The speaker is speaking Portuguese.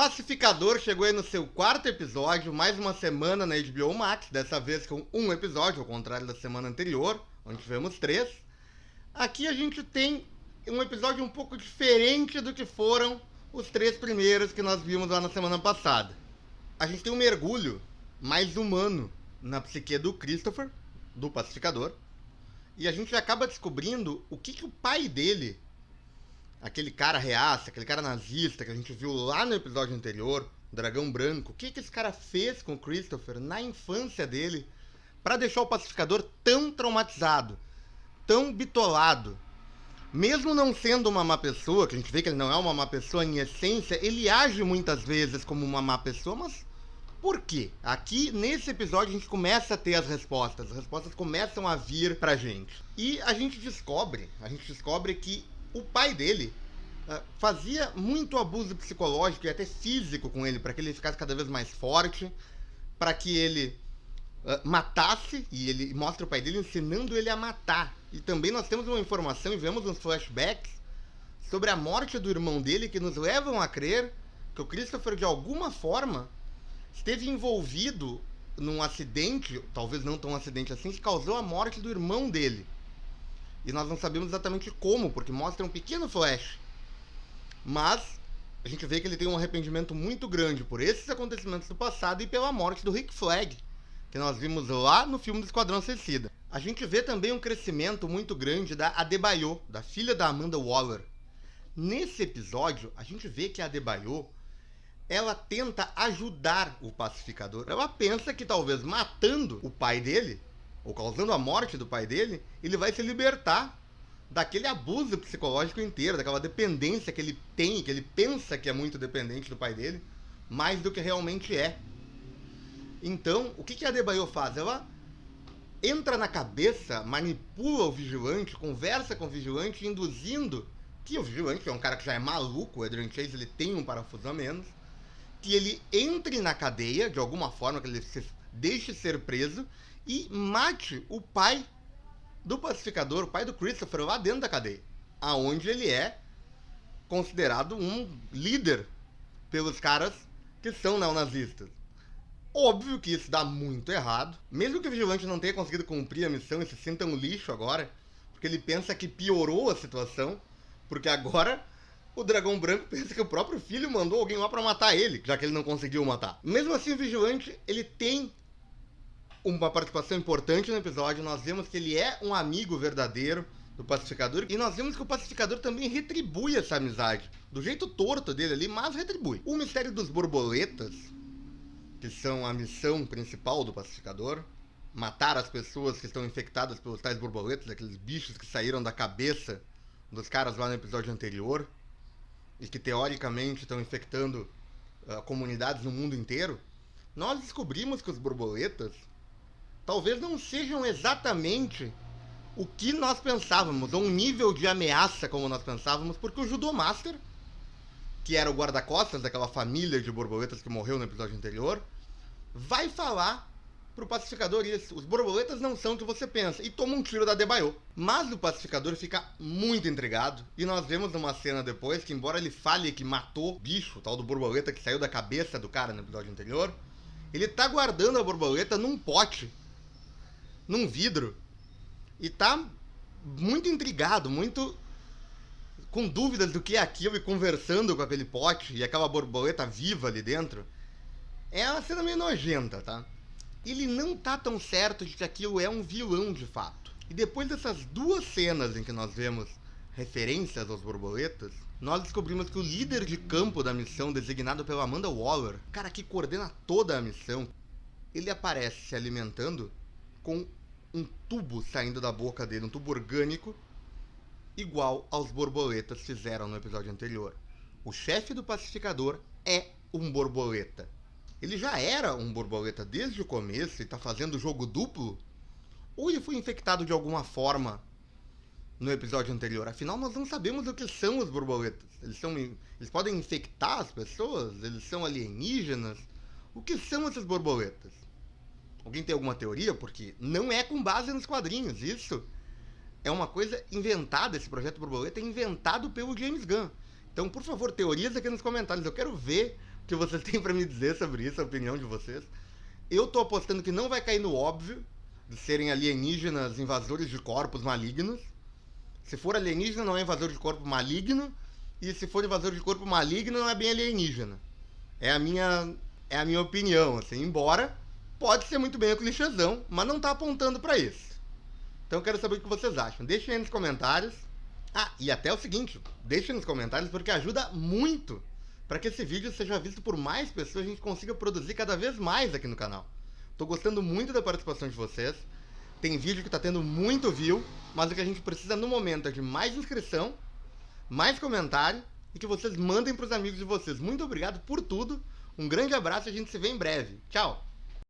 Pacificador chegou aí no seu 4º episódio, mais uma semana na HBO Max, dessa vez com um episódio, ao contrário da semana anterior, onde tivemos 3. Aqui a gente tem um episódio um pouco diferente do que foram os 3 primeiros que nós vimos lá na semana passada. A gente tem um mergulho mais humano na psique do Christopher, do Pacificador, e a gente acaba descobrindo o que o pai dele, aquele cara reaça, aquele cara nazista que a gente viu lá no episódio anterior, o Dragão Branco, o que esse cara fez com o Christopher na infância dele para deixar o Pacificador tão traumatizado, tão bitolado. Mesmo não sendo uma má pessoa, que a gente vê que ele não é uma má pessoa em essência, ele age muitas vezes como uma má pessoa, mas por quê? Aqui, nesse episódio, a gente começa a ter as respostas começam a vir pra gente. E a gente descobre que o pai dele fazia muito abuso psicológico e até físico com ele, para que ele ficasse cada vez mais forte, para que ele matasse, e ele mostra o pai dele ensinando ele a matar. E também nós temos uma informação e vemos uns flashbacks sobre a morte do irmão dele que nos levam a crer que o Christopher, de alguma forma, esteve envolvido num acidente, talvez não tão um acidente assim, que causou a morte do irmão dele. E nós não sabemos exatamente como, porque mostra um pequeno flash. Mas a gente vê que ele tem um arrependimento muito grande por esses acontecimentos do passado e pela morte do Rick Flag, que nós vimos lá no filme do Esquadrão Suicida. A gente vê também um crescimento muito grande da Adebayo, da filha da Amanda Waller. Nesse episódio, a gente vê que a Adebayo, ela tenta ajudar o Pacificador. Ela pensa que talvez matando o pai dele, ou causando a morte do pai dele, ele vai se libertar daquele abuso psicológico inteiro, daquela dependência que ele tem, que ele pensa que é muito dependente do pai dele, mais do que realmente é. Então, o que a Adebayo faz? Ela entra na cabeça, manipula o vigilante, conversa com o vigilante, induzindo que o vigilante, que é um cara que já é maluco, o Adrian Chase, ele tem um parafuso a menos, que ele entre na cadeia, de alguma forma, que ele se deixe ser preso, e mate o pai do Pacificador, o pai do Christopher, lá dentro da cadeia, aonde ele é considerado um líder pelos caras que são neonazistas. Óbvio que isso dá muito errado, mesmo que o vigilante não tenha conseguido cumprir a missão e se sinta um lixo agora, porque ele pensa que piorou a situação, porque agora o Dragão Branco pensa que o próprio filho mandou alguém lá pra matar ele, já que ele não conseguiu matar. Mesmo assim, o vigilante, ele tem uma participação importante no episódio. Nós vemos que ele é um amigo verdadeiro do Pacificador, e nós vemos que o Pacificador também retribui essa amizade, do jeito torto dele ali, mas retribui. O mistério dos borboletas, que são a missão principal do Pacificador, matar as pessoas que estão infectadas pelos tais borboletas, aqueles bichos que saíram da cabeça dos caras lá no episódio anterior, e que teoricamente estão infectando comunidades no mundo inteiro. Nós descobrimos que os borboletas talvez não sejam exatamente o que nós pensávamos, ou um nível de ameaça como nós pensávamos, porque o Judo Master, que era o guarda-costas daquela família de borboletas que morreu no episódio anterior, vai falar pro Pacificador isso. Os borboletas não são o que você pensa. E toma um tiro da Adebayo. Mas o Pacificador fica muito intrigado. E nós vemos numa cena depois que, embora ele fale que matou o bicho, o tal do borboleta que saiu da cabeça do cara no episódio anterior, ele tá guardando a borboleta num pote, num vidro, e tá muito intrigado, muito com dúvidas do que é aquilo, e conversando com aquele pote e aquela borboleta viva ali dentro. É uma cena meio nojenta, tá? Ele não tá tão certo de que aquilo é um vilão de fato. E depois dessas 2 cenas em que nós vemos referências aos borboletas, nós descobrimos que o líder de campo da missão, designado pela Amanda Waller, o cara que coordena toda a missão, ele aparece se alimentando com um tubo saindo da boca dele, um tubo orgânico, igual aos borboletas fizeram no episódio anterior. O chefe do Pacificador é um borboleta. Ele já era um borboleta desde o começo e tá fazendo jogo duplo? Ou ele foi infectado de alguma forma no episódio anterior? Afinal, nós não sabemos o que são os borboletas. Eles podem infectar as pessoas? Eles são alienígenas? O que são esses borboletas? Alguém tem alguma teoria? Porque não é com base nos quadrinhos. Isso é uma coisa inventada. Esse projeto borboleta é inventado pelo James Gunn. Então, por favor, teorias aqui nos comentários. Eu quero ver que vocês têm pra me dizer sobre isso, a opinião de vocês. Eu tô apostando que não vai cair no óbvio de serem alienígenas invasores de corpos malignos. Se for alienígena, não é invasor de corpo maligno. E se for invasor de corpo maligno, não é bem alienígena. É a minha opinião, assim. Embora pode ser muito bem o clichêzão, mas não tá apontando pra isso. Então eu quero saber o que vocês acham. Deixem aí nos comentários. Ah, e até o seguinte, deixem nos comentários porque ajuda muito para que esse vídeo seja visto por mais pessoas e a gente consiga produzir cada vez mais aqui no canal. Tô gostando muito da participação de vocês. Tem vídeo que tá tendo muito view, mas o que a gente precisa no momento é de mais inscrição, mais comentário e que vocês mandem pros amigos de vocês. Muito obrigado por tudo. Um grande abraço e a gente se vê em breve. Tchau!